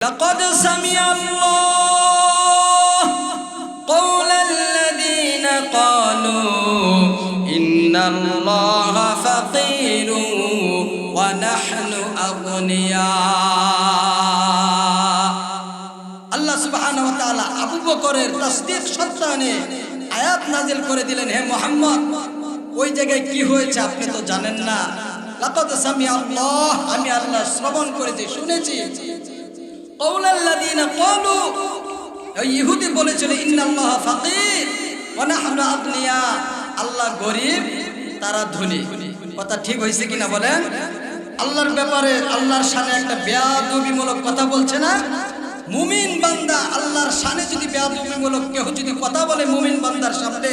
لقد سمع الله قول الذين قالوا إن الله فقير ونحن أغنياء আল্লাহ সুবহানাহু ওয়া তাআলা আবু বকরের তাসদীক সত্যায়নে আয়াত নাযিল করে দিলেন, হে মুহাম্মদ ওই জায়গায় কি হয়েছে আপনি তো জানেন না। লাকাদ সামিআ আল্লাহ, আমি আল্লাহ শ্রবণ করেছি, শুনেছি। কাউলাল্লাযীনা ক্বালু, ইহুদি বলেছিল ইন্নাল্লাহা ফাকির ওয়া নাহনু আগনিয়া, আল্লাহ গরীব তারা ধনী। কথা ঠিক হয়েছে কিনা বলেন? আল্লাহর ব্যাপারে আল্লাহর শানে একটা বেয়াদবিমূলক কথা বলছে না? মুমিন বান্দা আল্লাহর শানে যদি বেয়াদবিমূলক কেউ যদি কথা বলে মুমিন বান্দার সামনে,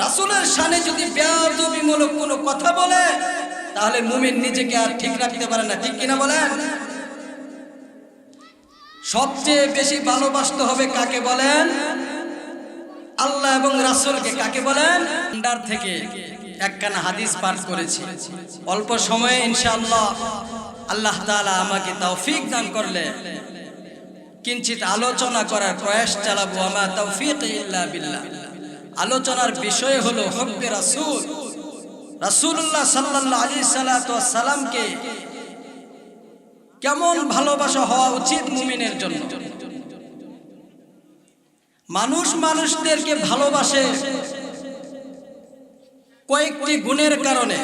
রাসূলের শানে যদি বেয়াদবিমূলক কোনো কথা বলে, তাহলে মুমিন নিজেকে আর ঠিক রাখতে পারে না। ঠিক কিনা বলেন? সবচেয়ে বেশি ভালোবাসতে হবে কাকে বলেন? আল্লাহ এবং রাসূলকে। কাকে বলেন? ভান্ডার থেকে একখানা হাদিস পাঠ করেছি। অল্প সময়ে ইনশাআল্লাহ আল্লাহ তাআলা আমাকে তৌফিক দান করলে কিঞ্চিত আলোচনা করার প্রয়াস চালাবো। আমা তৌফিক ইল্লা বিল্লাহ। আলোচনার বিষয় হলো হুব্বে রাসূল। রাসূলুল্লাহ সাল্লাল্লাহু আলাইহি সাল্লামকে কেমন ভালোবাসা হওয়া উচিত মুমিনের জন্য। মানুষ মানুষদেরকে ভালোবাসে কয়েকটি গুণের কারণে।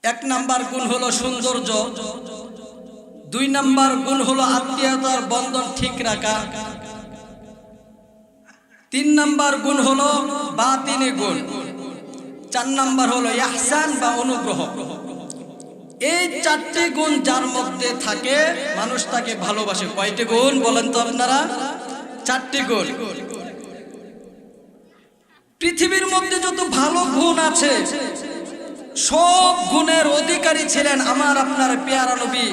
এক নাম্বার গুণ হলো সৌন্দর্য, দুই নাম্বার গুণ হলো আত্মীয়তার বন্ধন ঠিক রাখা, তিন নাম্বার গুণ হলো বাতিনি গুণ, চার নাম্বার হলো ইহসান বা অনুগ্রহ। এই চারটি গুণ যার মধ্যে থাকে মানুষ তাকে ভালোবাসে। কয়টি গুণ বলেন তো আপনারা? চারটি গুণ। পৃথিবীর মধ্যে যত ভালো গুণ আছে সব গুণের অধিকারী ছিলেন আমার আপনার পেয়ারা নবী।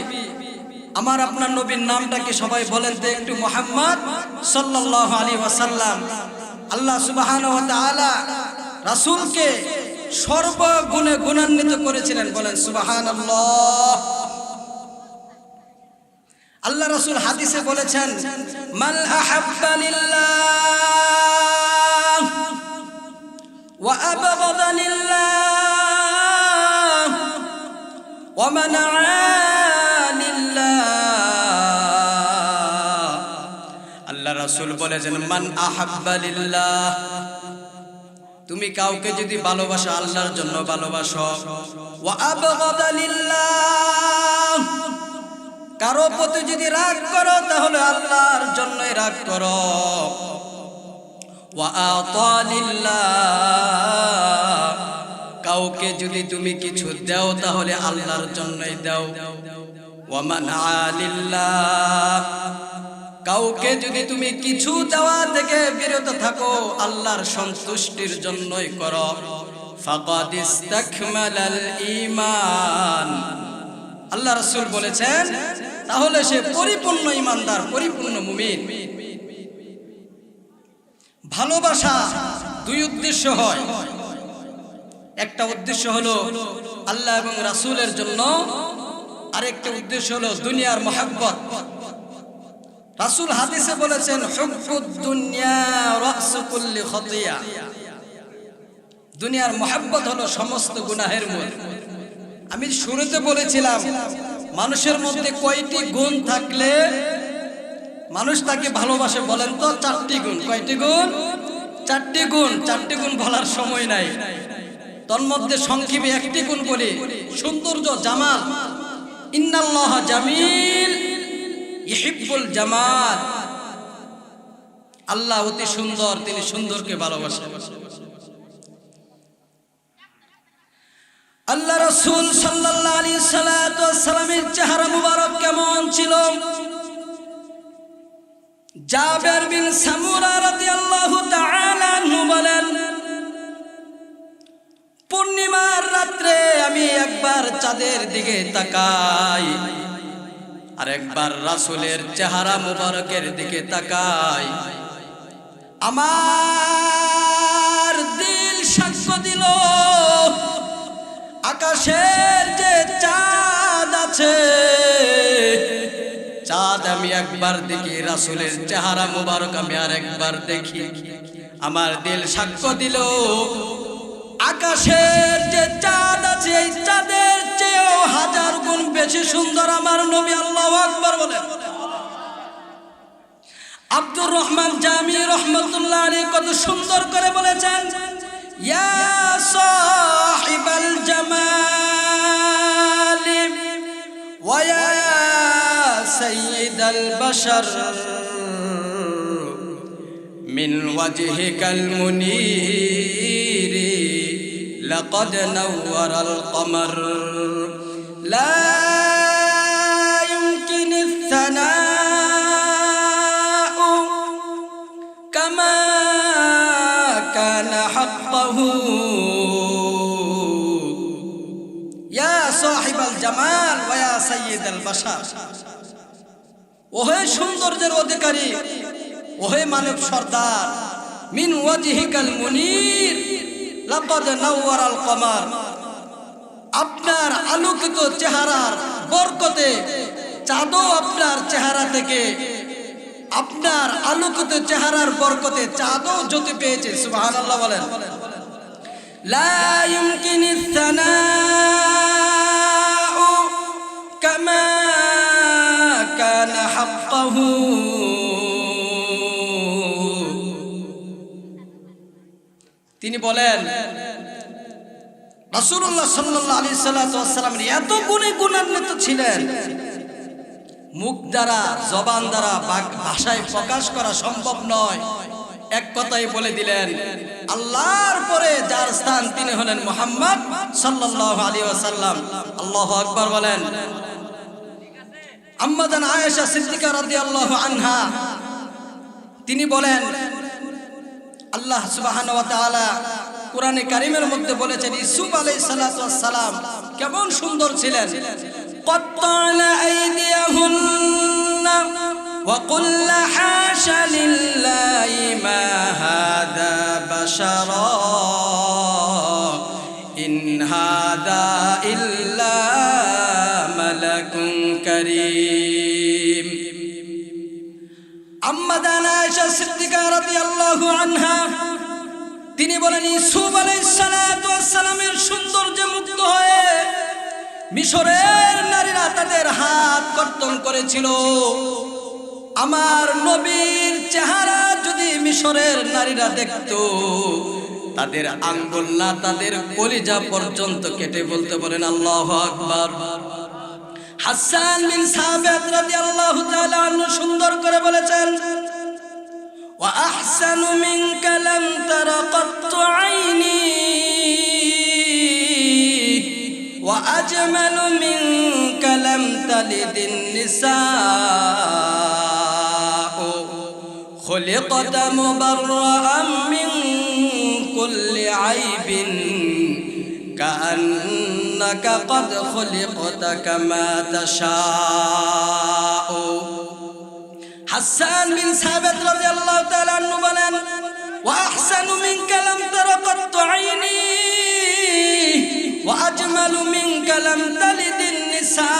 আমার আপনার নবীর নামটা কি সবাই বলেন তো একটু? মুহাম্মদ সাল্লাল্লাহু আলাইহি ওয়াসাল্লাম। আল্লাহ সুবহানাহু ওয়া তাআলা রাসূলকে সর্বগুণে গুণান্বিত করেছিলেন। বলেন সুবহানাল্লাহ। আল্লাহ রাসূল হাদিসে বলেছেন, মান আহাব্বা লিল্লাহ ওয়া আবগাদা লিল্লাহ ওয়া মান আল্লাহ রাসূল বলেছেন, মান আহাব্বা লিল্লাহ, তুমি কাউকে যদি ভালোবাসো আল্লাহর জন্য ভালোবাসো। ওয়া আবগাদা লিল্লাহ, কারো প্রতি যদি রাগ করো তাহলে আল্লাহর জন্যই রাগ করো। ওয়া আতা লিল্লাহ, কাউকে যদি তুমি কিছু দাও তাহলে আল্লাহর জন্যই দাও। ওয়া মানআ লিল্লাহ, কাউকে যদি তুমি কিছু দেওয়া থেকে বিরত থাকো আল্লাহর সন্তুষ্টির জন্যই করো। ফাকাদ ইসতাকমালাল ঈমান, আল্লাহ রাসূল বলেছেন তাহলে সে পরিপূর্ণ ঈমানদার, পরিপূর্ণ মুমিন। ভালোবাসা দুই উদ্দেশ্য হয়। একটা উদ্দেশ্য হলো আল্লাহ এবং রাসূলের জন্য, আরেকটা উদ্দেশ্য হলো দুনিয়ার মহব্বত। রাসূল হাদিসে বলেছেন, হুব্বুদ দুনিয়া রাসু কুল্লি খাতিয়া, দুনিয়ার মহব্বত হলো সমস্ত গুনাহের মূল। আমি শুরুতে বলেছিলাম মানুষের মধ্যে কয়টি গুণ থাকলে মানুষ তাকে ভালোবাসে বলেন তো? চারটি গুণ। কয়টি গুণ? চারটি গুণ। চারটি গুণ বলার সময় নাই, তন্মধ্যে সংক্ষেপে একটি গুণ বলি, সৌন্দর্য, জামাল। ইন্নাল্লাহা জামিল ইহিব্বুল জামাল, আল্লাহ অতি সুন্দর, তিনি সুন্দরকে ভালোবাসেন। আল্লাহ রাসূল সাল্লাল্লাহু আলাইহি সাল্লামের চেহারা মুবারক কেমন ছিল? জাবের বিন সামুরা রাদিয়াল্লাহু তাআলা আনহু বলেন, পূর্ণিমার রাত্রে আমি একবার চাঁদের দিকে তাকাই আর একবার রাসূলের চেহারা মুবারকের দিকে তাকাই, আমার দিল সাক্ষ্য দিল আকাশের যে চাঁদ আছে আমি একবার দেখি, রাসূলের চেহারা মোবারক আমি আর একবার দেখি, আমার দিল সাক্ষ্য দিল আকাশের যে চাঁদ আছে এই চাঁদের চেয়েও হাজার গুণ বেশি সুন্দর আমার নবী। আল্লাহু আকবার বলেন। আব্দুর রহমান জামি রহমাতুল্লাহ আলাইহি কত সুন্দর করে বলেছেন, ইয়া সাহিবাল জামাল ওয়া ইয়া সাইয়্যিদাল বাশার মিন ওয়াজহিকাল মুনীর লাকাদ নাওয়ারাল কমার লা ইউমকিনুস সানাউ কামা কানা হাক্কাহু ইয়া সাহিবাল জামাল ওয়া ইয়া সাইয়্যিদাল বাশার। ওহে সৌন্দর্যের অধিকারী, ওহে মানব সর্দার, মিন ওয়াজহিকাল মুনীর লাকাদ নাওয়ারাল কমার, আপনার আলোকিত চেহারার বরকতে চাঁদও আপনার চেহারা থেকে, আপনার আলোকিত চেহারার বরকতে চাঁদও জ্যোতি পেয়েছে। সুবহানাল্লাহ বলেন। লা ইউমকিনুস সানাউ কামা কানা হাক্কাহু। তিনি বলেন রাসূলুল্লাহ সাল্লাল্লাহু আলাইহি ওয়াসাল্লাম এত গুণে গুণান্বিত ছিলেন, মুখ দ্বারা জবান দ্বারা ভাষায় প্রকাশ করা সম্ভব নয়। এক কথাই বলে দিলেন, আল্লাহর পরে যার স্থান তিনি হলেন মুহাম্মদ সাল্লাল্লাহু আলাইহি ওয়াসাল্লাম। আল্লাহু আকবার বলেন। আম্মা জান আয়েশা সিদ্দিকা রাদিয়াল্লাহু আনহা তিনি বলেন, আল্লাহ সুবহানাহু ওয়া তাআলা কোরআনে কারীমের মধ্যে বলেছেন ইউসুফ আলাইহিস সালাতু ওয়াস সালাম কেমন সুন্দর ছিলেন। قطعنا أيديهن وقلنا حاش لله ما هذا بشرا إن هذا إلا ملك كريم। আম্মা জান আয়েশা সিদ্দিকা রাদিয়াল্লাহু আনহা তিনি বলেন ইউসুফ আলাইহিস সালাতু ওয়াস সালামের সৌন্দর্যে মুগ্ধ হয়ে মিশরের নারীরা তাদের হাত কর্তন করেছিল। আমার নবীর চেহারা যদি মিশরের নারীরা দেখতো, তাদের আঙ্গুল না তাদের কলিজা পর্যন্ত কেটে বলতে বলেন আল্লাহু আকবার। হাসান বিন সাবিত রাদিয়াল্লাহু তাআলা আনহু সুন্দর করে বলেছেন, ওয়া আহসানু মিনকা লাম তারা কাত্তু আইনি وأجمل منك لم تلد النساء خلقت مبرأ من كل عيب كأنك قد خلقت كما تشاء। হাসান বিন সাবিত রাদিয়াল্লাহু তাআলা আনহু বলেন, ওয়া আহসানু মিনকা লাম তারা কাত্তু আইনি وأجمل منك لم تلد النساء।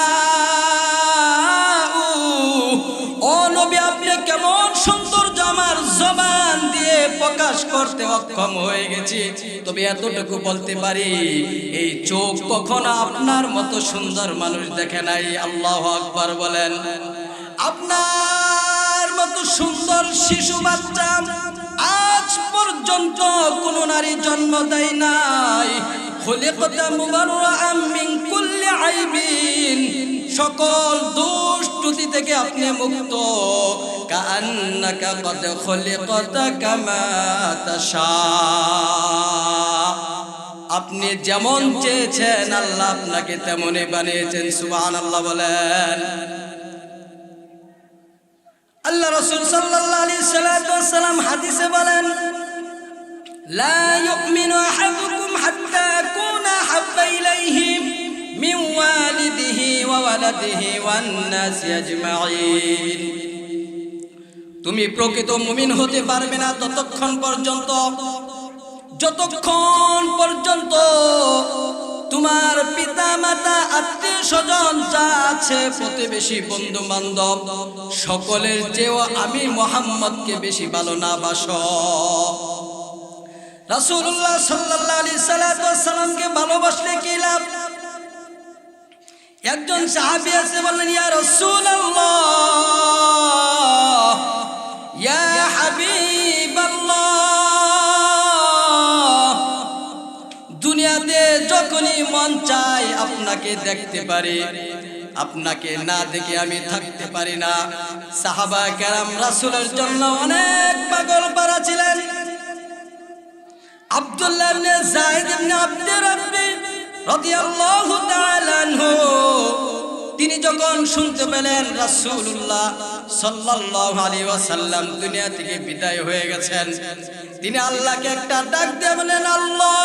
ও নবী আপনি কেমন সৌন্দর্য আমার জবান দিয়ে প্রকাশ করতে অক্ষম হয়ে গেছি, তবে এতটুকু বলতে পারি এই চোখ কখনো আপনার মতো সুন্দর মানুষ দেখে নাই। আল্লাহু আকবার বলেন। আপনার মতো সুন্দর শিশু বাচ্চা আজ পর্যন্ত কোন নারী জন্ম দেয় নাই। খুলিকতা মুবাররাআম মিন কুল্লি আইবিন, সকল দোষ ত্রুটি থেকে আপনি মুক্ত। কাআন্নাকা কদ খুলিকতা কামা তাশা, আপনি যেমন চেয়েছেন আল্লাহ আপনাকে তেমনই বানিয়েছেন। সুবহানাল্লাহ বলেন। আল্লাহ রাসূল সাল্লাল্লাহু আলাইহি ওয়াসাল্লাম হাদিসে বলেন, লা ইউমিনু আহাদুকুম হাত্তা আকুনা হাব্বা ইলাইহি মিন ওয়ালিদিহি ওয়া ওয়ালাদিহি ওয়ান নাসি আজমাইন। তুমি প্রকৃত মুমিন হতে পারবে না যতক্ষণ পর্যন্ত তোমার পিতা মাতা আত্মীয় স্বজন যা আছে প্রতিবেশী বন্ধু বান্ধব সকলের চেয়েও আমি মুহাম্মদকে বেশি ভালো না বাসো। রাসূলুল্লাহ সাল্লাল্লাহু আলাইহি সাল্লামকে ভালোবাসলে কি লাভ? একজন সাহাবী এসে বললেন, ইয়া রাসূলুল্লাহ, ইয়া হাবিবাল্লাহ, দুনিয়াতে যখনই মন চায় আপনাকে দেখতে পারি, আপনাকে না দেখে আমি থাকতে পারি না। সাহাবা কেরাম রাসূলের জন্য অনেক পাগল পারা ছিলেন। আব্দুল্লাহ ইবনে যায়েদ ইবনে আব্দুর রাব্বি রাদিয়াল্লাহু তাআলা আনহু, তিনি যখন শুনতে পেলেন রাসূলুল্লাহ সাল্লাল্লাহু আলাইহি ওয়াসাল্লাম দুনিয়া থেকে বিদায় হয়ে গেছেন, তিনি আল্লাহকে একটা ডাক দিয়ে বলেন, আল্লাহ,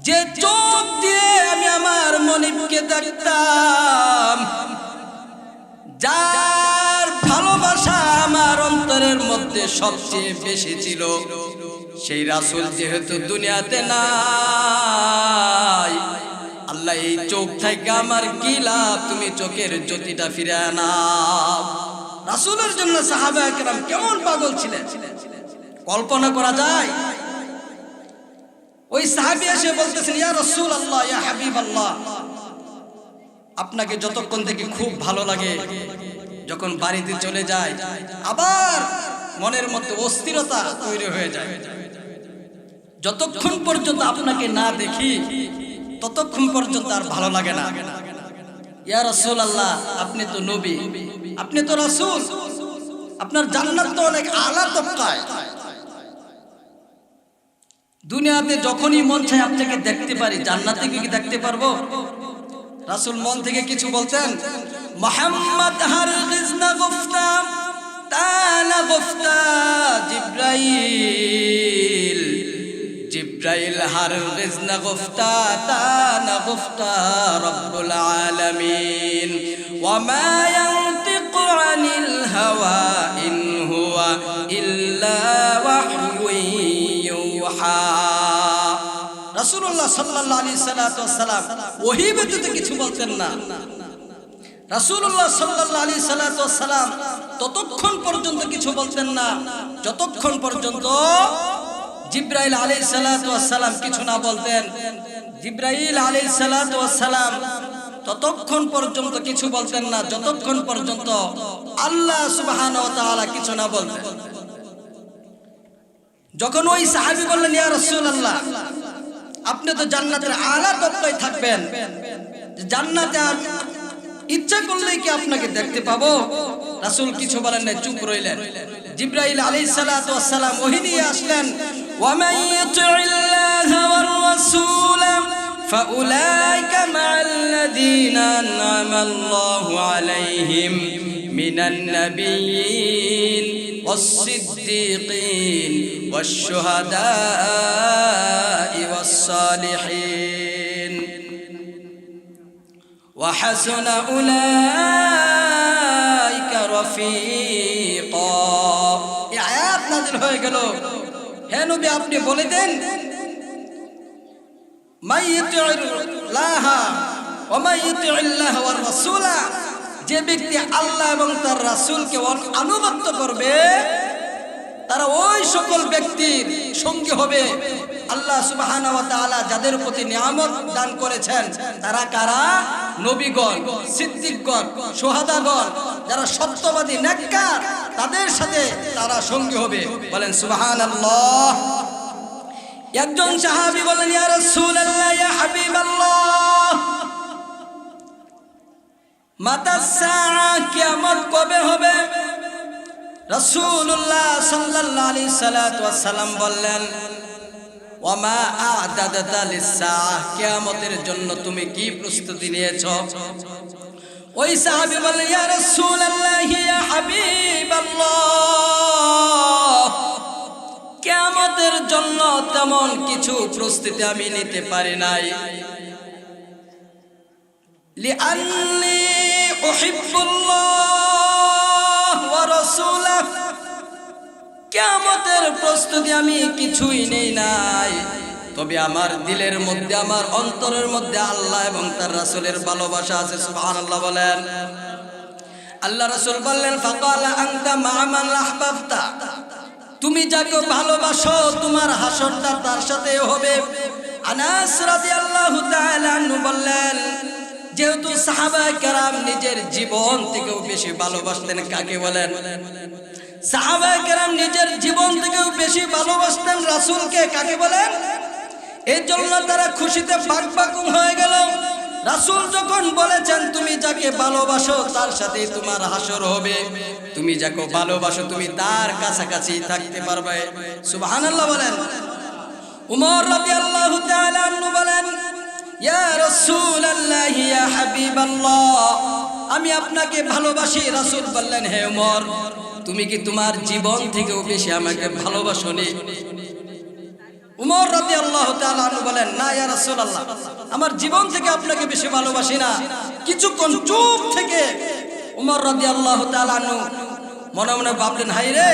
যে চোখ দিয়ে আমি আমার মনিবকে দেখতাম, যার ভালোবাসা আমার অন্তরের মধ্যে সবচেয়ে বেশি ছিল, সেই রাসূল যেহেতু দুনিয়াতে নাই, আল্লাহ এই চোখ থেকে আমার কি লাভ, তুমি চোখের জ্যোতিটা ফিরে আনাও। রাসূলের জন্য সাহাবায়ে কেরাম কেমন পাগল ছিলেন কল্পনা করা যায়। ওই সাহাবী এসে বলতেছেন, ইয়া রাসূলুল্লাহ, ইয়া হাবিবাল্লাহ, আপনাকে যতক্ষণ থেকে খুব ভালো লাগে, যখন বাড়িতে চলে যায় আবার মনের মধ্যে অস্থিরতা তৈরি হয়ে যায়। যতক্ষণ পর্যন্ত আপনাকে না দেখি ততক্ষণ পর্যন্ত আর ভালো লাগে না। ইয়া রাসূলুল্লাহ, আপনি তো নবী, আপনি তো রাসূল, আপনার জান্নাত তো অনেক আলা তবকায়। দুনিয়াতে যখনই মন চায় আপনাকে দেখতে পারি, জান্নাতে কি দেখতে পারবো? রাসূল মন থেকে কিছু বলতেন, মুহাম্মদ হারগিজ না গুফতা তানা গুফতা জিব্রাইল, জিব্রাইল হারগিজ না গুফতা তানা গুফতা রব্বুল আলামিন, ওয়া মা ইয়ানতিকু আনিল হাওয়া ইন হুয়া ইল্লা ওয়াহয়ুন ইউহা। রাসূলুল্লাহ সাল্লাল্লাহু আলাইহি সাল্লাম ওহী ব্যতীত কিছু বলতেন না। রাসূলুল্লাহ সাল্লাল্লাহু আলাইহি সাল্লাম ততক্ষণ পর্যন্ত কিছু বলতেন না যতক্ষণ পর্যন্ত জিব্রাইল আলাইহিস সালাম কিছু না বলতেন। জিব্রাইল আলাইহিস সালাম ততক্ষণ পর্যন্ত কিছু বলতেন না যতক্ষণ পর্যন্ত আল্লাহ সুবহানাহু ওয়া তাআলা কিছু না বলতেন। যখন ওই সাহাবী বললেন, ইয়া রাসূলুল্লাহ, আপনি তো জান্নাতের আলা তবকায় থাকবেন, জান্নাতে ইচ্ছা করলেই কি আপনাকে দেখতে পাবো? রাসূল কিছু বলেন না, চুপ রইলেন। জিব্রাইল আলাইহিস সালাম ওহী নিয়ে আসলেন, ওয়া মান ইউতি'িল্লাহা ওয়ার রাসূল ফাউলাইকা মা'আল্লাযীনা আন'আমা আল্লাহু আলাইহিম মিনান নাবিয়্যিন ওয়াস-সিদ্দীকিন ওয়াশ-শুহাদা'i ওয়াস-সালিহিন ওয়া হাসুনা উলাইকা রাফীকা। এই আয়াত নাযিল হয়ে গেল, হে নবী, আপনি বলে দেন, মাইয়ুতি'িল্লাহা ওয়া মাইয়ুতি'িল্লাহা ওয়ার রাসূলা, যে ব্যক্তি আল্লাহ এবং তার রাসূলকে আনুগত্য করবে তারা ওই সকল ব্যক্তির সঙ্গী হবে। আল্লাহ সুবহানাহু ওয়া তাআলা যাদের প্রতি নিয়ামত দান করেছেন তারা কারা? নবীগণ, সিদ্দিকগণ, শুহাদাগণ, যারা সত্যবাদী নেককার, তাদের সাথে তারা সঙ্গী হবে। বলেন সুবহানাল্লাহ। একজন সাহাবী বলেন, ইয়া রাসূলুল্লাহ, ইয়া হাবিবাল্লাহ, মাতাস সাআ, কিয়ামত কবে হবে? রাসূলুল্লাহ সাল্লাল্লাহু আলাইহি সাল্লাম বললেন, ওয়া মা আ'দাদাতা লিস-সাআ, কিয়ামতের জন্য তুমি কি প্রস্তুতি নিয়েছো? ওই সাহাবী বললেন, ইয়া রাসূলুল্লাহ, ইয়া হাবিবাল্লাহ, কিয়ামতের জন্য তেমন কিছু প্রস্তুতি আমি নিতে পারি নাই। লিআন্নী উহিব্বুল্লাহ ওয়া রাসূলাহু, কিয়ামতের প্রস্তুতি আমি কিছুই নেই নাই, তবে আমার দিলের মধ্যে, আমার অন্তরের মধ্যে আল্লাহ এবং তার রাসূলের ভালোবাসা আছে। সুবহানাল্লাহ বলেন। আল্লাহ রাসূল বললেন, ফাকালা আনতা মা মান আহবাবতা, তুমি যাকে ভালোবাসো তোমার হাসরটা তার সাথে হবে। আনাস রাদিয়াল্লাহু তাআলা আনহু বললেন, যেহেতু সাহাবায়ে কেরাম নিজের জীবন থেকেও বেশি ভালোবাসতেন, কাকে বলেন? সাহাবায়ে কেরাম নিজের জীবন থেকেও বেশি ভালোবাসতেন রাসূলকে, কাকে বলেন? এই জন্য তারা খুশিতে বাকবাকুম হয়ে গেল। রাসূল যখন বলেছেন তুমি যাকে ভালোবাসো তার সাথে তোমার হাসর হবে, তুমি যাকে ভালোবাসো তুমি তার কাছাকাছি থাকতে পারবে। সুবহানাল্লাহ বলেন। উমর রাদিয়াল্লাহু তাআলা আনহু বলেন, ইয়া রাসূলুল্লাহ ইয়া হাবিবাল্লাহ, আমি আপনাকে ভালোবাসি। রাসূল বললেন, হে উমর, তুমি কি তোমার জীবন থেকেও বেশি আমাকে ভালোবাসোনি? উমর রাদিয়াল্লাহু তাআলা আনহু বলেন, না ইয়া রাসূলুল্লাহ, আমার জীবন থেকে আপনাকে বেশি ভালোবাসি না। কিছুক্ষণ চুপ থেকে উমর রাদিয়াল্লাহু তাআলা আনহু মনে মনে ভাবলেন, হায় রে,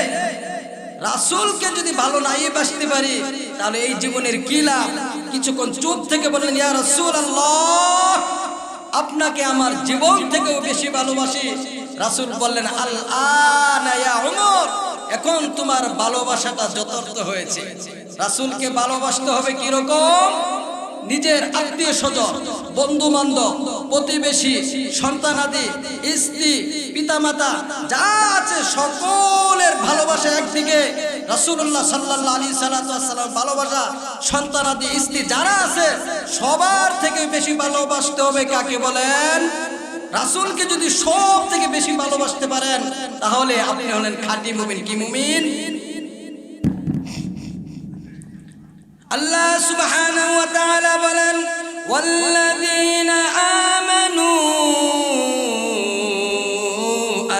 রাসূলকে যদি ভালো নাই বাসতে পারি তাহলে এই জীবনের কি লাভ? কিছুক্ষণ চুপ থেকে বললেন, ইয়া রাসূলুল্লাহ, আপনাকে আমার জীবন থেকেও বেশি ভালোবাসি। রাসূল বললেন, আল আনা ইয়া উমর, এখন তোমার ভালোবাসাটা যথার্থ হয়েছে। রাসূলকে ভালোবাসতে হবে কি রকম? নিজের আত্মীয় স্বজন, বন্ধু বান্ধব, প্রতিবেশী, সন্তানাদি, স্ত্রী, পিতামাতা যা আছে সকলের ভালোবাসা একদিকে, রাসূলুল্লাহ সাল্লাল্লাহু আলাইহি সাল্লাম ভালোবাসা, সন্তানাদি, স্ত্রী যারা আছে সবার থেকে বেশি ভালোবাসতে হবে কাকে বলেন? রাসূলকে যদি সব থেকে বেশি ভালোবাসতে পারেন তাহলে আপনি হলেন খাঁটি মুমিন। কি মুমিন? আল্লাহ সুবহানাহু ওয়া তাআলা বলেন, ওয়াল্লাযীনা আমানু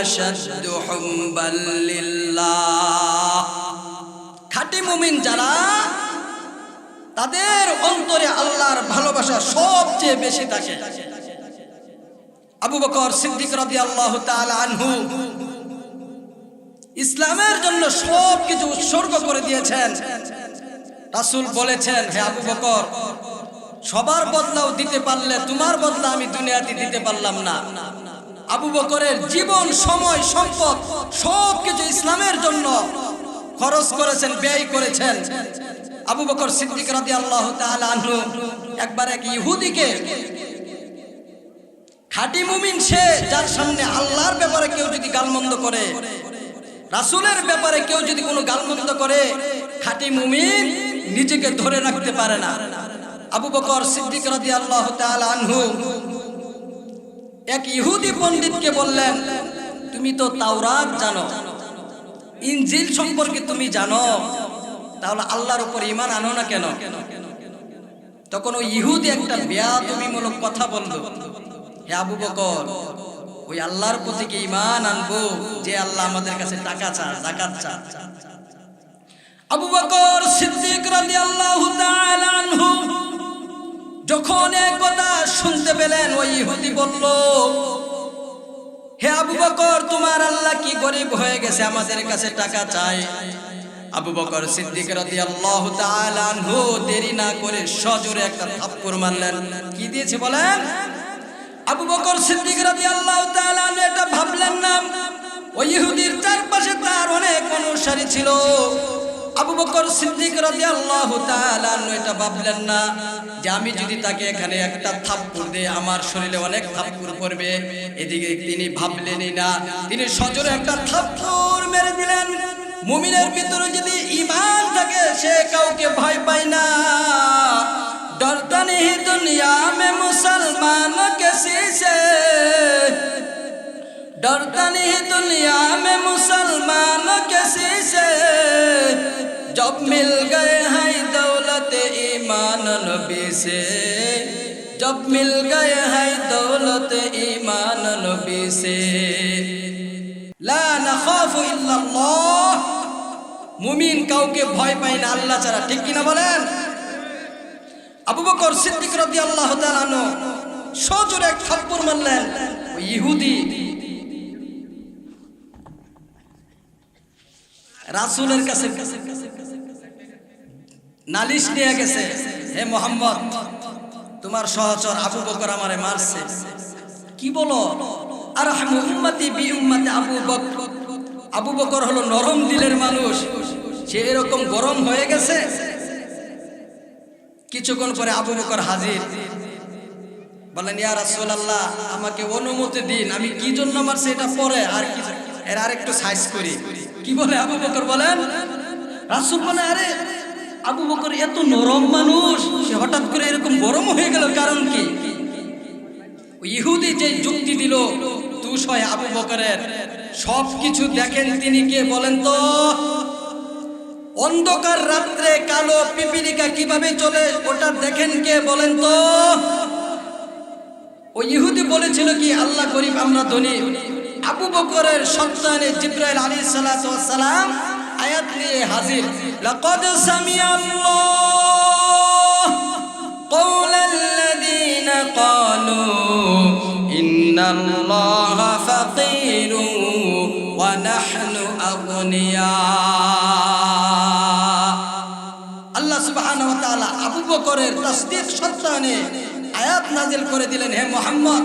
আশাদ্দু হুব্বাল লিল্লাহ, খাঁটি মুমিন যারা তাদের অন্তরে আল্লাহর ভালোবাসা সবচেয়ে বেশি থাকে। আবু বকর সিদ্দিক রাদিয়াল্লাহু তাআলা আনহু ইসলামের জন্য সবকিছু উৎসর্গ করে দিয়েছেন। রাসূল বলেছেন, হে আবু বকর, সবার বদলাও দিতে পারলে তোমার বদলা আমি দুনিয়াতে দিতে পারলাম না। আবু বকরের জীবন, সময়, সম্পদ সবকিছু ইসলামের জন্য খরচ করেছেন, ব্যয় করেছেন। আবু বকর সিদ্দিক রাদিয়াল্লাহু তাআলা আনহু একবার এক ইহুদিকে, খাঁটি মুমিন সে যার সামনে আল্লাহর ব্যাপারে কেউ যদি গালমন্দ করে, রাসূলের ব্যাপারে কেউ যদি কোনো গালমন্দ করে, খাঁটি মুমিন নিজেকে ধরে রাখতে পারে না। আবু বকর সিদ্দিক রাদিয়াল্লাহু তাআলা আনহু এক ইহুদি পণ্ডিতকে বললেন, তুমি তো তাওরাত জানো, ইনজিল সম্পর্কে তুমি জানো, তাহলে আল্লাহর উপর ঈমান আনো না কেন? তখন ওই ইহুদি একটা বেয়াদবিমূলক কথা বলল, হে আবু বকর, ওই আল্লাহর প্রতি কি ঈমান আনবো যে আল্লাহ আমাদের কাছে টাকা চায়, যাকাত চায়? আবু বকর সিদ্দিক রাদিয়াল্লাহু তাআলা আনহু যখন এই কথা শুনতে পেলেন, ওই ইহুদি বলল, হে আবু বকর, তোমার আল্লাহ কি গরিব হয়ে গেছে আমাদের কাছে টাকা চায়? আবু বকর সিদ্দিক রাদিয়াল্লাহু তাআলা আনহু দেরি না করে সজোরে একটা থাপ্পড় মারলেন। কি দিয়েছে বলেন? আবু বকর সিদ্দিক রাদিয়াল্লাহু তাআলা আনহু এটা ভাবলেন না, ওই ইহুদির চারপাশে তার অনেক অনুসারী ছিল। আবু বকর সিদ্দিক রাদিয়াল্লাহু তাআলা আনহু এটা ভাবলেন না যে আমি যদি তাকে এখানে একটা থাপ্পড় দেই আমার শরীরে অনেক থাপ্পড় পড়বে। এদিকে তিনি ভাবলেনই না, তিনি সজোরে একটা থাপ্পড় মেরে দিলেন। মুমিনের ভিতরে যদি ঈমান থাকে সে কাউকে ভয় পায় না। डरता नहीं दुनिया में मुसलमान किसी से, डरता नहीं दुनिया में मुसलमान किसी से, जब मिल गए हैं दौलत ईमान नबी से, जब मिल गए हैं दौलत ईमान नबी से, ला नखाफु इल्लल्लाह, मुमिन কাউকে ভয় পায় না আল্লাহ ছাড়া। ঠিক কিনা বলেন? আবু বকর সিদ্দিক রাদিয়াল্লাহু তাআলা আনহু সজোরে এক থাপ্পড় মারলেন। ওই ইহুদি রাসূলের কাছে নালিশ নিয়ে গেছে, হে মোহাম্মদ, তোমার সহচর আবু বকর আমারে মারছে। কি বলো? আরহামু উম্মতি বি উম্মতি আবু বকর। আবু বকর হলো নরম দিলের মানুষ, সে এরকম গরম হয়ে গেছে। কিছুক্ষণ পরে আবু বকর হাজির, বলেন ইয়া রাসূলুল্লাহ, আমাকে অনুমতি দিন, আমি কি জন্য মারছি এটা পরে আর কি এর আরেকটু সাইজ করি। কি বলে আবু বকর? বলেন রাসূল বলে, আরে আবু বকর এত নরম মানুষ, সে হঠাৎ করে এরকম গরম হয়ে গেল, কারণ কি? ইহুদি যে যুক্তি দিল তুষ হয় আবু বকরের, সবকিছু দেখেন তিনি কে বলেন তো? অন্ধকার রাত্রে কালো পিপিলিকা কিভাবে চলে ওটা দেখেন কে বলেন তো? ওই ইহুদি বলেছিল কি আল্লাহ গরিব আমরা ধনী। আবু বকরের সন্তানে জিবরাইল আলাইহিস সালাতু ওয়াস সালাম আয়াত নিয়ে হাজির, লাকাদ সামিআল্লাহু কাওলাল্লাযীনা ক্বালু ইন্নাল্লাহা ফাকীরুন ওয়া নাহনু আগনিয়া। আল্লাহ সুবহানাহু ওয়া তাআলা আবু বকরের তাসদীক সন্তানে আয়াত নাজিল করে দিলেন, হে মুহাম্মদ,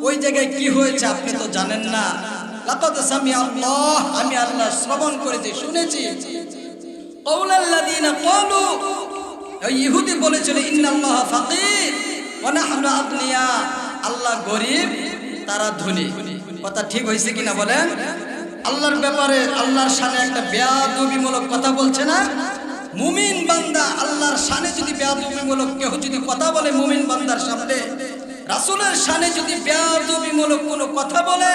ওই জায়গায় কি হয়েছে আপনি তো জানেন না। লাকাদ সামিআল্লাহ, আমি আল্লাহ শ্রবণ করেছি, শুনেছি। কাওলাল্লাযীনা ক্বালু, ওই ইহুদি বলেছিল ইন্নাল্লাহা ফাকীর ওয়া নাহনু আগনিয়া, আল্লাহ গরিব তারা ধনী। কথা ঠিক হয়েছে কিনা বলেন? আল্লাহর ব্যাপারে আল্লাহর শানে একটা বেয়াদবিমূলক কথা বলছে না? মুমিন বান্দা আল্লাহর শানে যদি বেয়াদবিমূলক কেউ যদি কথা বলে মুমিন বান্দার সামনে, রাসূলের শানে যদি বেয়াদবিমূলক কোনো কথা বলে,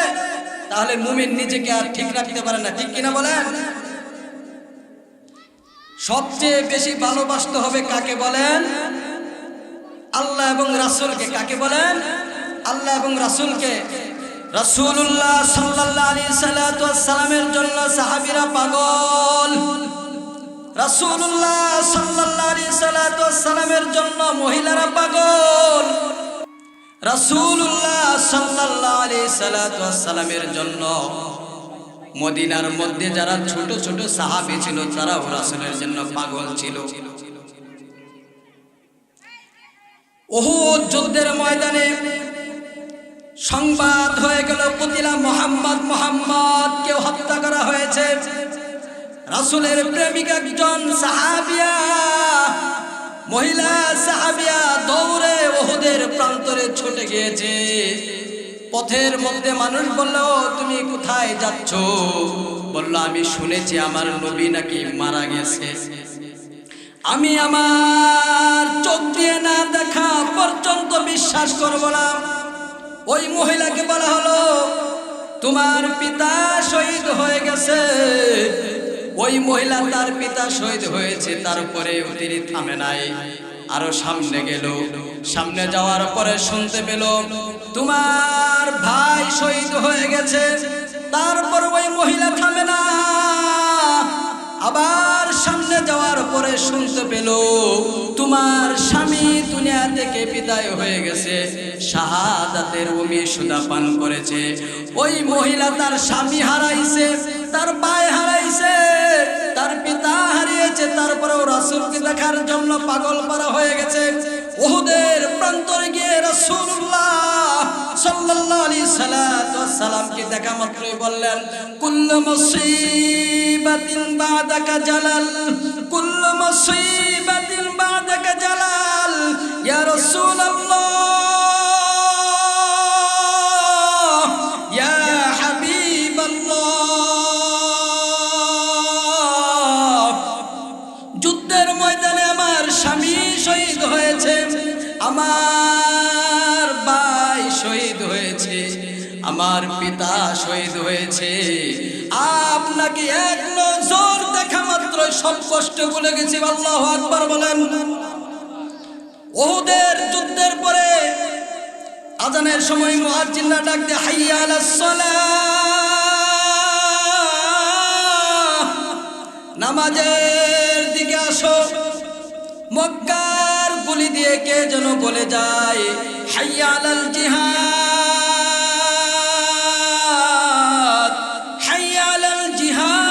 তাহলে মুমিন নিজেকে আর ঠিক রাখতে পারে না। ঠিক কিনা বলেন? সবচেয়ে বেশি ভালোবাসতে হবে কাকে বলেন? আল্লাহ এবং রাসূলকে। কাকে বলেন? আল্লাহ এবং রাসূলকে। রাসূলুল্লাহ সাল্লাল্লাহু আলাইহি সাল্লামের জন্য সাহাবীরা পাগল, রাসূলুল্লাহ সাল্লাল্লাহু আলাইহি সাল্লামের জন্য মহিলারা পাগল, রাসূলুল্লাহ সাল্লাল্লাহু আলাইহি সাল্লামের জন্য মদিনার মধ্যে যারা ছোট ছোট সাহাবী ছিল তারাও রাসূলের জন্য পাগল ছিল। উহুদ যুদ্ধের ময়দানে সংবাদ হয়ে গেল কুতিলা মুহাম্মদ কে হত্যা করা হয়েছে। রাসূলের প্রেমিক একজন সাহাবিয়া, মহিলা সাহাবিয়া দৌড়ে উহুদের প্রান্তরে ছুটে গিয়েছে। পথের মধ্যে মানুষ বলল, তুমি কোথায় যাচ্ছ? বলল, আমি শুনেছি আমার নবী নাকি মারা গেছে, আমি আমার চোখ দিয়ে না দেখা পর্যন্ত বিশ্বাস করব না। ওই মহিলাকে বলা হলো, তোমার পিতা শহীদ হয়ে গেছে। ওই মহিলা তার পিতা শহীদ হয়েছে, তারপরেও তিনি থামে নাই, আরো সামনে গেল। সামনে যাওয়ার পরে শুনতে পেল তোমার ভাই শহীদ হয়ে গেছে। তারপর ওই মহিলা থামে না, আবার সামনে যাওয়ার পরে শুনতে পেল তোমার স্বামী দুনিয়া থেকে বিদায় হয়ে গেছে, শাহাদাতের সুদা পান করেছে। ওই মহিলা তার স্বামী হারাইছে, তার ভাই হারাইছে, তার পিতা হারিয়েছে, তারপরেও রাসূলকে দেখার জন্য পাগল পারা হয়ে গেছে। উহুদের প্রান্তরে গিয়ে রাসূলুল্লাহ সাল্লাল্লাহু আলাইহি সাল্লামকে দেখা মাত্রই বললেন, কুল্লু মুসিবাতিন বাদাকা জালাল, কুল্লু মুসিবাতিন বাদাকা জালাল, ইয়া রাসূলুল্লাহ, ইয়া হাবিবাল্লাহ। যুদ্ধের ময়দানে আমার স্বামী শহীদ হয়েছে, আমার ভাই শহীদ হয়েছে, আমার পিতা শহীদ হয়েছে। আপনাকে এক নজর দেখা মাত্র সব কষ্ট ভুলে গেছি। আল্লাহু আকবার বলেন। উহুদের যুদ্ধের পরে আজানের সময় মুয়াজ্জিনরা ডাক দেয়, হাইয়া আলাস সালাহ, নামাজের দিকে আসো। মক্কার গুলি দিয়ে কে যেন বলে যায়, হাইয়া আলাল জিহাদ, হাইয়া আলাল জিহাদ।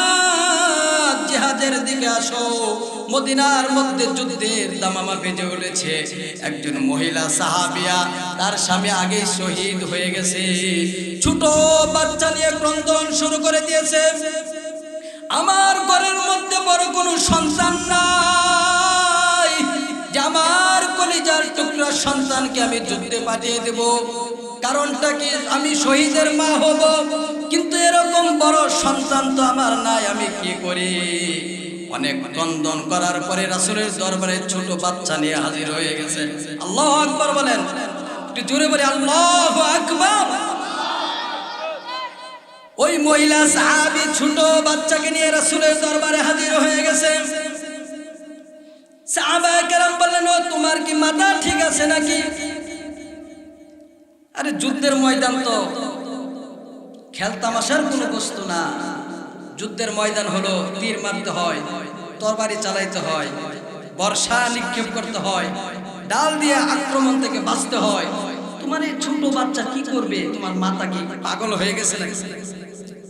আসো। মদিনার মধ্যে যুদ্ধের দামামা বেজে উঠেছে। একজন মহিলা সাহাবিয়া, তার স্বামী আগেই শহীদ হয়ে গেছে। ছোট বাচ্চা নিয়ে ক্রন্দন শুরু করে দিয়েছে। আমার ঘরের মধ্যে বড় কোনো সন্তান নাই যে আমার কলিজার টুকরা সন্তানকে আমি যুদ্ধে পাঠিয়ে দেব। কারণটা কি? আমি শহীদের মা হব, কিন্তু এরকম বড় সন্তান তো আমার নাই, আমি কি করি? অনেক ক্রন্দন করার পরে রাসূলের দরবারে ছোট বাচ্চা নিয়ে হাজির হয়ে গেছে। আল্লাহু আকবার বলেন, একটু জোরে বলি আল্লাহু আকবার। ওই মহিলা সাহাবী ছোট বাচ্চাকে নিয়ে রাসূলের দরবারে হাজির হয়ে গেছে। সাহাবায়ে কেরাম বললেন, ও তোমার কি মাথা ঠিক আছে নাকি? আরে যুদ্ধের ময়দান তো খেলতামাশার কোনো বস্তু না। যুদ্ধের ময়দান হলো তীর মারতে হয়, তরবারি চালাইতে হয়, বর্ষা নিক্ষেপ করতে হয়, ডাল দিয়ে আক্রমণ থেকে বাঁচতে হয়। তোমার এই ছোট বাচ্চা কি করবে? তোমার মাথা কি পাগল হয়ে গেছে নাকি?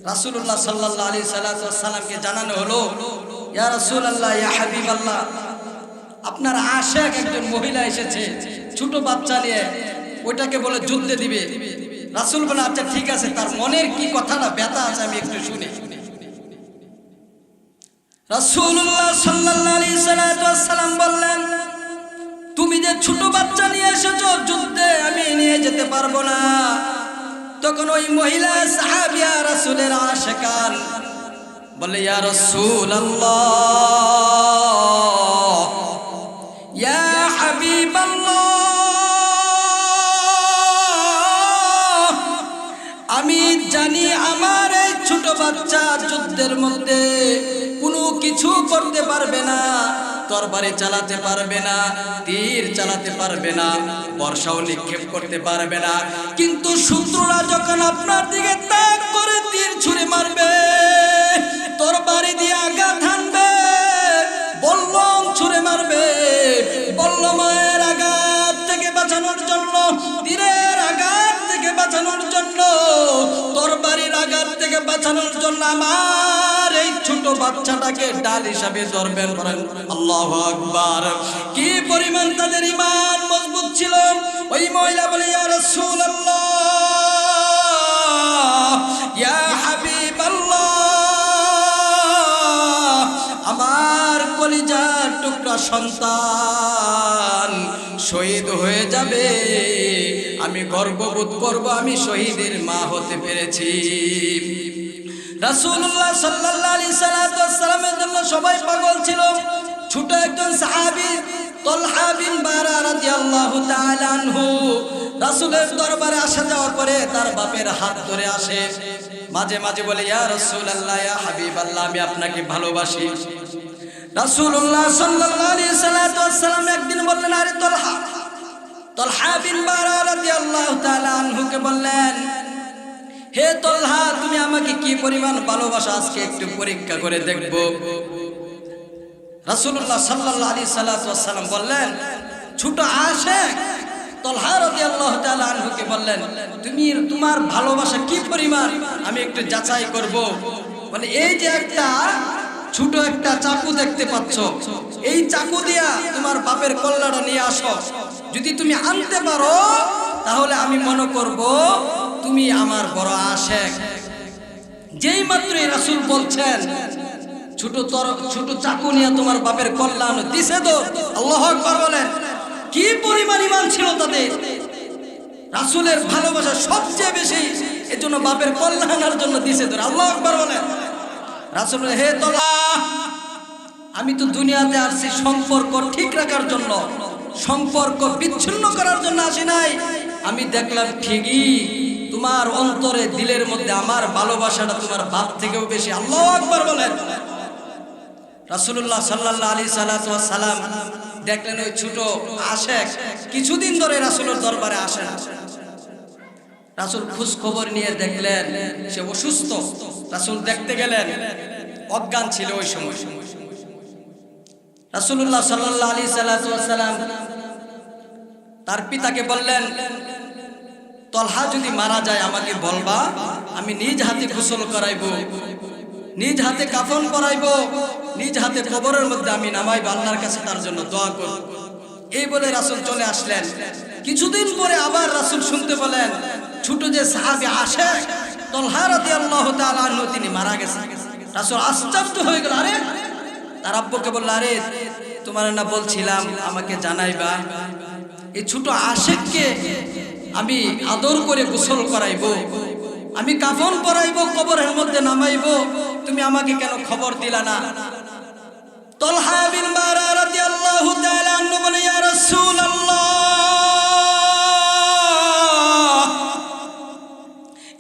রাসূলুল্লাহ সাল্লাল্লাহু আলাইহি সাল্লামকে জানানো হলো, ইয়া রাসূলুল্লাহ, ইয়া হাবিবাল্লাহ, আপনার আশিক একজন মহিলা এসেছে ছোট বাচ্চা নিয়ে, ওইটাকে বলে যুদ্ধে দিবে। রাসূল বলে, আচ্ছা ঠিক আছে, তার মনের কি কথাটা ব্যথা আছে আমি একটু শুনি। রাসূলুল্লাহ সাল্লাল্লাহু আলাইহি সাল্লাম বললেন, তুমি যে ছোট বাচ্চা নিয়ে এসেছো যুদ্ধে, আমি নিয়ে যেতে পারবো না। তখন ওই মহিলা সাহাবিয়া রাসূলের আশিকান বলে, ইয়া রাসূলুল্লাহ, ইয়া হাবিবাল্লাহ, আমি জানি আমার এই ছোট বাচ্চা যুদ্ধের মধ্যে কোনো কিছু করতে পারবে না, তরবারি চালাতে পারবে না, তীর চালাতে পারবে না, বর্ষাও নিক্ষেপ করতে পারবে না, কিন্তু শত্রুরা যখন আপনার দিকে তাক করে তীর ছুঁড়ে মারবে, তরবারি দিয়ে আঘাত হানবে, বল্লম ছুঁড়ে মারবে, বল্লমের আঘাত থেকে বাঁচানোর জন্য, তীরের আঘাত থেকে বাঁচানোর জন্য, তরবারির আঘাত থেকে বাঁচানোর জন্য আমার এই ছোট বাচ্চাটাকে ডাল হিসাবে ধরবেন। বলেন আল্লাহু আকবার। কি পরিমাণ তাদের ঈমান মজবুত ছিল। ওই মহিলা বলে, ইয়া রাসূলুল্লাহ, ইয়া হাবিবাল্লাহ, আমার কলিজার টুকরা সন্তান শহীদ হয়ে যাবে, আমি গর্ববোধ করব আমি শহীদের মা হতে পেরেছি। রাসূলুল্লাহ সাল্লাল্লাহু আলাইহি সাল্লামের জন্য সবাই পাগল ছিল। ছোট একজন সাহাবী তালহা বিন বারা রাদিয়াল্লাহু তাআলা আনহু রাসূলের দরবারে আসা যাওয়া করে তার বাপের হাত ধরে আসে, মাঝে মাঝে বলে, ইয়া রাসূলুল্লাহ, ইয়া হাবিবাল্লাহ, আমি আপনাকে ভালোবাসি। রাসূলুল্লাহ সাল্লাল্লাহু আলাইহি সাল্লাম একদিন বললেন, আরে তালহা বিন বারা রাদিয়াল্লাহু তাআলা আনহুকে বললেন, হে তালহা, তুমি আমাকে কি পরিমাণ ভালোবাসো আজকে একটু পরীক্ষা করে দেখব। রাসূলুল্লাহ সাল্লাল্লাহু আলাইহি সাল্লাম বললেন, ছোট আশিক তালহা রাদিয়াল্লাহু তাআলা আনহুকে বললেন, তুমি তোমার ভালোবাসা কি পরিমাণ আমি একটু যাচাই করব। মানে এই যে একটা ছোট একটা চাকু দেখতে পাচ্ছ, এই চাকু দিয়া তোমার বাপের কল্লাটা নিয়ে আসো, যদি তুমি আনতে পারো তাহলে আমি মনে করব তুমি আমার বড় আশিক। যেই মাত্রই রাসূল বলছেন ছোট চাকু নিয়ে তোমার বাপের কল্যাণ দিছে তো, আল্লাহু আকবার বলেন। কি পরিমাণ ঈমান ছিল তাদের। রাসূলের ভালোবাসা সবচেয়ে বেশি, এজন্য বাপের কল্যাণের জন্য দিছে তো, আল্লাহু আকবার বলেন। রাসূল, হে তালহা, আমি তো দুনিয়াতে আসছি সম্পর্ক ঠিক রাখার জন্য, সম্পর্ক বিচ্ছিন্ন করার জন্য আসি নাই। আমি দেখলাম ঠিকই তোমার অন্তরে দিলের মধ্যে আমার ভালোবাসাটা তোমার বাপ থেকেও বেশি। আল্লাহু আকবার বলেন। রাসূলুল্লাহ সাল্লাল্লাহু আলাইহি সাল্লাম দেখলেন ওই ছোট আশিক কিছুদিন ধরে রাসূলের দরবারে আসে না। রাসূল খোঁজ খবর নিয়ে দেখলেন সে অসুস্থ। রাসূল দেখতে গেলেন, অজ্ঞান ছিল ওই সময়। রাসূলুল্লাহ সাল্লাল্লাহু আলাইহি সাল্লাম তার পিতাকে বললেন, তালহা যদি মারা যায় আমাকে বলবা, আমি নিজ হাতে গোসল করাইব। নিজ হাতে কাফন পরাইবো, নিজ হাতে কবরের মধ্যে আমি নামাইবো, আল্লাহর কাছে তার জন্য দোয়া করব। এই বলে রাসূল চলে আসলেন। কিছুদিন পরে আবার রাসূল শুনতে পেলেন ছোট যে সাহাবী আশেক তালহা রাদিয়াল্লাহু তাআলা আনহু তিনি মারা গেছেন। রাসূল আশ্চর্য হয়ে গেল। আরে তার আব্বুকে বলল, আরে তোমার না বলছিলাম আমাকে জানাইবা, এই ছোট আশেককে আমি আদর করে গোসল করাইবো, আমি কাফন পরাইবো, কবরের মধ্যে নামাইবো, তুমি আমাকে কেন খবর দিলা না? তালহা বিন বারা রাদিয়াল্লাহু তাআলা আনহু বলে, ইয়া রাসূলুল্লাহ,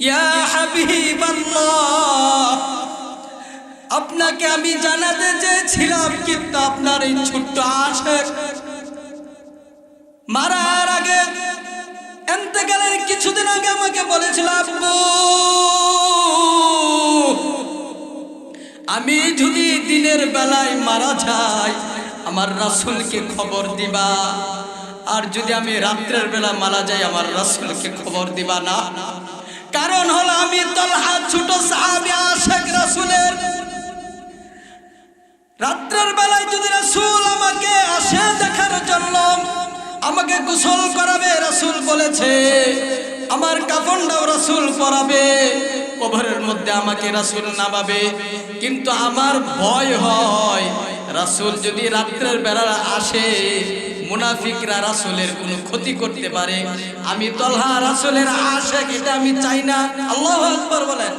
ইয়া হাবিবাল্লাহ, আপনাকে আমি জানাতে চেয়েছিলাম, কিন্তু আপনার এই ছোট্ট আশেক মারার আগে, ইন্তেকালের কিছুদিন আগে আমাকে বলেছিল, আব্বু আমি যদি দিনের বেলায় মারা যাই আমার রাসূলকে খবর দিবা, আর যদি আমি রাত্রের বেলা মারা যাই আমার রাসূলকে খবর দিবা না। কারণ হলো আমি তালহা ছোট সাহাবী আশেক রাসূলের, রাত্রের বেলায় যদি রাসূল আমাকে আসে দেখার জন্য, আমাকে গোসল করাবে, রাসূল বলেছে আমার কাফনটাও রাসূল পরাবে, কবরের মধ্যে আমাকে রাসূল নামাবে, কিন্তু আমার ভয় হয় রাসূল যদি রাত্রের বেলা আসে মুনাফিকরা রাসূলের কোনো ক্ষতি করতে পারে। আমি তালহা রাসূলের আশেক, এটা আমি চাই না। আল্লাহু আকবার বলেন।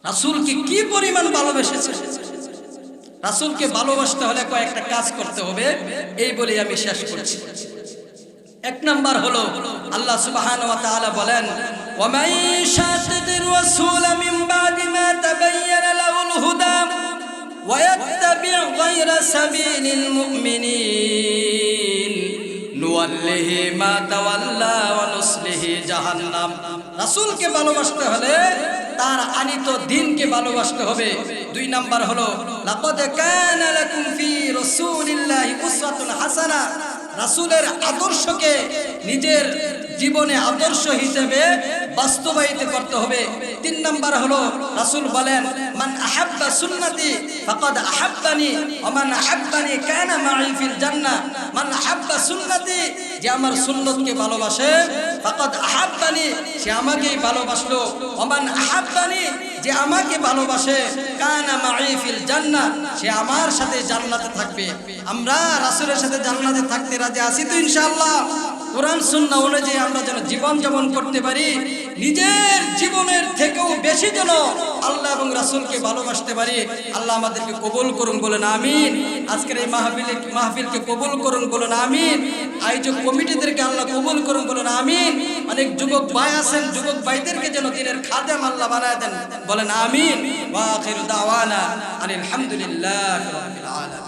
রাসূলকে কি পরিমাণ ভালোবেসেছে। রাসূলকে ভালোবাসতে হলে কয়েকটা কাজ করতে হবে, এই বলে আমি শেষ করছি। এক নাম্বার হলো আল্লাহ সুবহানাহু ওয়া তাআলা বলেন, ওয়া মান শাকিকির রাসূল মিন বাদি মা তাবায়্যানা লাহুল হুদা ওয়া ইয়াত্তাবি' গায়রা সাবিলিল মুমিনিন নুওয়াল্লিহি মা তাওয়াল্লা ওয়া নুসলিহি জাহান্নাম। রাসূলকে ভালোবাসতে হলে তার আনিত দ্বীনকে ভালোবাসতে হবে। দুই নাম্বার হলো লাকাদ কানা লাকুম ফি রাসূলিল্লাহি উসওয়াতুন হাসানাহ, রাসূলের আদর্শকে নিজের জীবনে আদর্শ হিসেবে বাস্তবায়িত করতে হবে। তিন নাম্বার হলো রাসূল বলেন, মান আহাব্বা সুন্নতি ফাকাদ আহাব্বানি ওয়া মান আহাব্বানি কানা মা'i ফিল জান্নাহ। মান আহাব্বা সুন্নতি, যে আমার সুন্নতকে ভালোবাসে, ফাকাদ আহাব্বানি, সে আমাকেই ভালোবাসলো, ওয়া মান আহাব্বানি, যে আমাকে ভালোবাসে, কানা মা'i ফিল জান্নাহ, সে আমার সাথে জান্নাতে থাকবে। আমরা রাসূলের সাথে জান্নাতে থাকতে রাজি আছি তো ইনশাআল্লাহ? কোরআন সুন্নাহ অনুযায়ী আমরা যেন জীবন যাপন করতে পারি, নিজের জীবনের থেকেও বেশি যেন আল্লাহ এবং রাসূলকে ভালোবাসতে পারি। আল্লাহ আমাদেরকে কবুল করুন, বলেন আমিন। আজকের এই মাহফিলকে কবুল করুন, বলেন আমিন। আয়োজক কমিটিদেরকে আল্লাহ কবুল করুন, বলেন আমিন। অনেক যুবক ভাই আছেন, যুবক ভাইদেরকে যেন দিনের খাদেম আল্লাহ বানায় দেন, বলেন আমিন। ওয়া আখিরু দাওয়ানা আনিল হামদুলিল্লাহি রাব্বিল আলামিন।